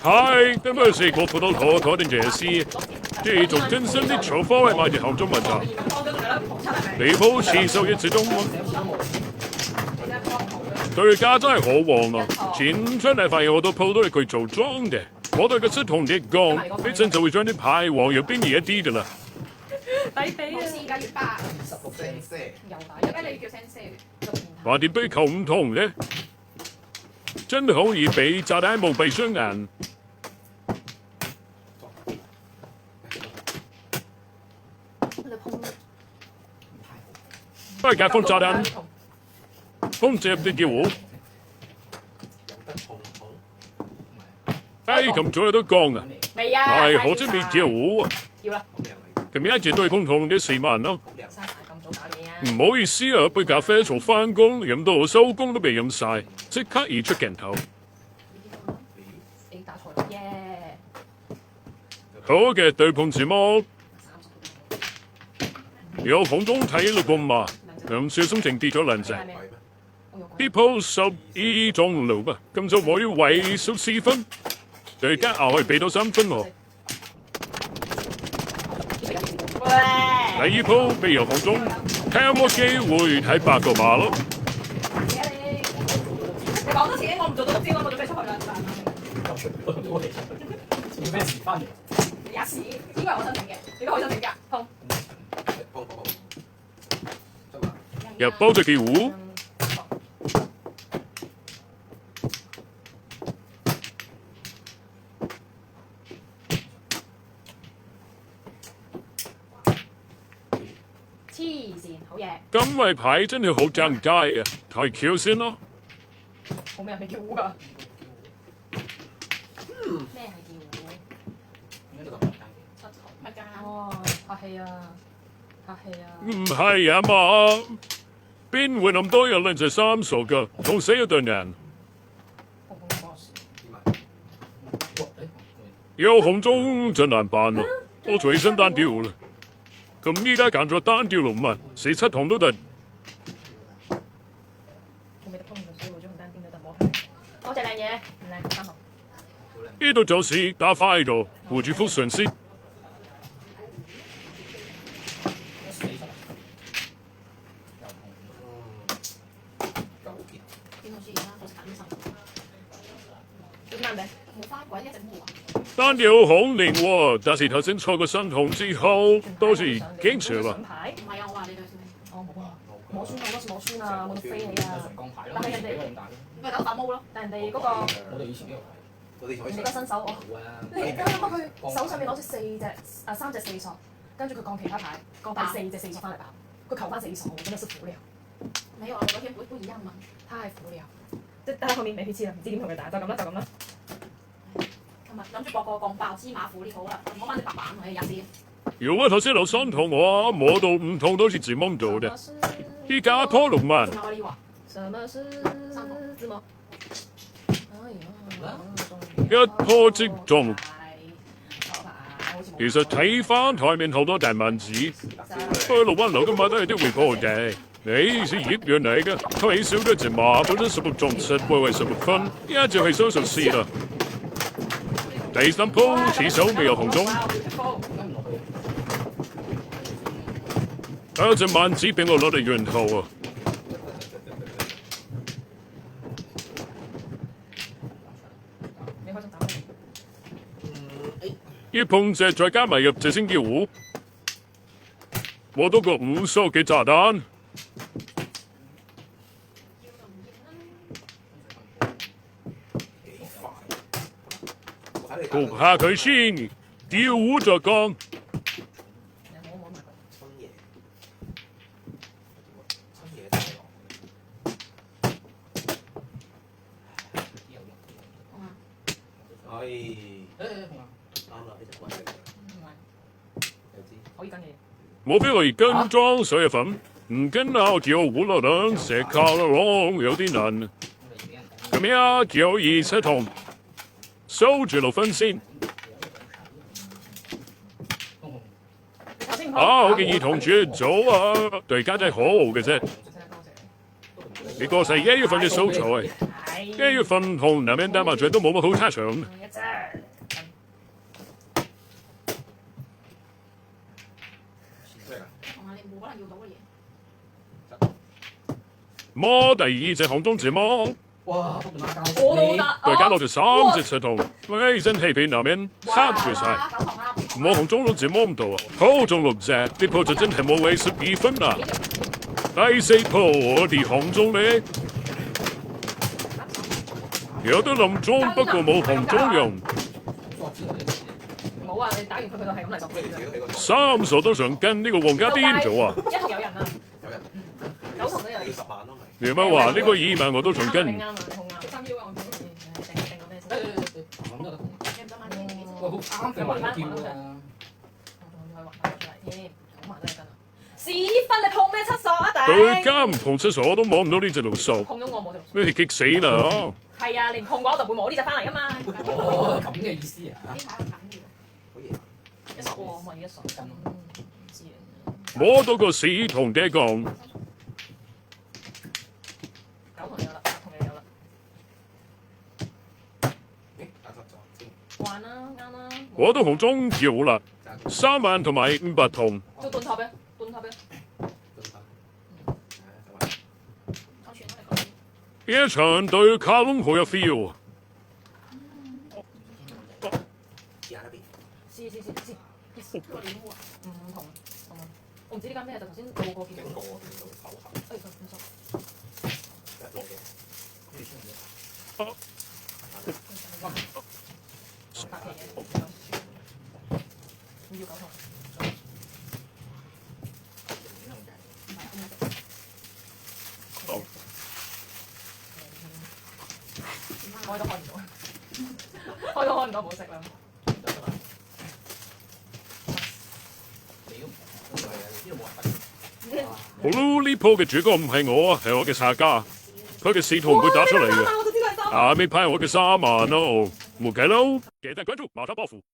嗨，等陣時過葡萄河嗰段夜市，這種真正的廚房係買啲好中文茶，離譜持受一次中文。對家真係好旺啊！前出嚟發現好多鋪都係佢做莊嘅，我對個識同你講，一陣就會將啲牌往右邊移一啲㗎啦。抵俾啊！而家要8 Sensei 又大，點解你要叫 Sensei？話啲杯球唔同嘅，真係好易俾炸彈蒙蔽雙眼。不係解放炸彈，風射入啲叫我。哎，咁早有得講啊！未啊？係好似未叫我啊！要啦，咁一直對共同嘅市民咯。生晒咁早搞嘢啊！唔好意思啊，杯咖啡從翻工飲到我收工都未飲晒，即刻移出鏡頭。你打錯咗耶！好嘅，對碰字幕。有空中睇到嘛？唔小心剩跌咗兩隻。啲鋪12鐘路啊，咁就我要為數4分，對家可以俾到3分喎。第二鋪未有空中，睇有冇機會睇8個碼咯。你講多次，我唔做到都知啦，我準備出去啦。要咩事翻嚟？你吔屎！應該係我申請嘅，點解我申請㗎？通。入包隻叫糊。黐線，好嘢！今位牌真係好正街啊！抬轎先咯。冇咩人係叫糊㗎？咩係叫糊？乜㗎？哦，客氣啊，客氣啊！唔係啊嘛，邊會咁多人拎住3傻㗎？痛死一頓人。有紅中真難辦啊！我隨身單調啦。咁依家揀咗單調龍紋，4、7筒都得。多謝靚嘢，唔靚3筒。呢度就是打快度，護住幅上先。單調好靈喎，但是頭先錯過新筒之後，都是驚錯啦。唔係啊，我話你對先。我冇啊，摸穿好多次摸穿啊，冇得飛起啊。但係人哋咪打發毛咯，但人哋嗰個我哋以前呢個，人哋個新手我，你而家諗佢手上面攞住3隻4索，跟住佢降其他牌，降第4隻4索翻嚟打，佢求翻4索，真係是苦了。沒有啊，我昨天不一樣嘛，太苦了。即係喺後面未必知啦，唔知點同佢打，就咁啦，就咁啦。今日諗住博個降爆芝麻糊呢好啦，攞翻隻白板我哋入先。如果頭先有3筒嘅話，摸到5筒都是自摸做嘅。依家拖龍紋。什麼是自摸？一拖即中。其實睇翻台面好多大文字，開路灣樓今日都係啲 report 嘅。你是業員嚟嘅，推少咗隻馬，本身16中7會為16分，一就係收數4啦。第3鋪持手未有紅中，有隻萬子俾我攞嚟源頭啊！一碰隻再加埋入隻星叫糊，摸到個5索嘅炸彈。焗下佢先，調糊再講。莫非我跟裝水粉，唔跟鬧調糊落等石靠窿有啲難。咁樣就2、7筒。收住6分先。我嘅兒童節組啊，對家真係好好嘅啫。呢個係1月份嘅素材，1月份同南邊打麻雀都冇乜好差場。摸第二隻紅中字摸，哇，都唔啱交。我都得。再加落條三隻赤銅，喂，真係俾男人嚇住晒。摸紅中六字摸唔到啊，好中六隻，呢鋪就真係冇位12分啦。第四鋪我哋紅中咧，有得冧中，不過冇紅中用。冇啊！你打完佢就係咁嚟就飛三傻都想跟呢個皇家癲咗啊！一同有人啊，有人九同都有人。10萬咯，你乜話呢個2萬我都想跟？你啱啊，你好啱。3U啊，我定個咩先？咁都得。你唔想買呢啲？喂，好啱佢還叫啊！我仲要去還出嚟添，9萬都係真啊！屎忽你碰咩七索啊？頂！佢家唔碰廁所，我都摸唔到呢隻老數，碰咗我冇條。你哋激死啦！係啊，連碰過我就會摸呢隻翻嚟噶嘛。哦，咁嘅意思啊！呢排咁緊要。一索喎，我問一索。唔知啊。摸到個屎同爹講， 9同你有啦，8同你有啦。還啦，啱啦。我都紅中要啦，3萬同埋500銅。做盾塔嘅，盾塔嘅。安全啦，你講。一場對卡窿好有 feel。試。yes，個料啊，唔同，我唔知呢間咩，就頭先個個見到。哎，唔錯。白皮嘅，唔要9同。開都開唔到，開唔到，冇食啦。好咯，呢鋪嘅主角唔係我啊，係我嘅沙家，佢嘅仕途唔會打出嚟嘅。我就知佢係3萬。下面派我嘅3萬咯，冇計咯，記得關注馬上報付。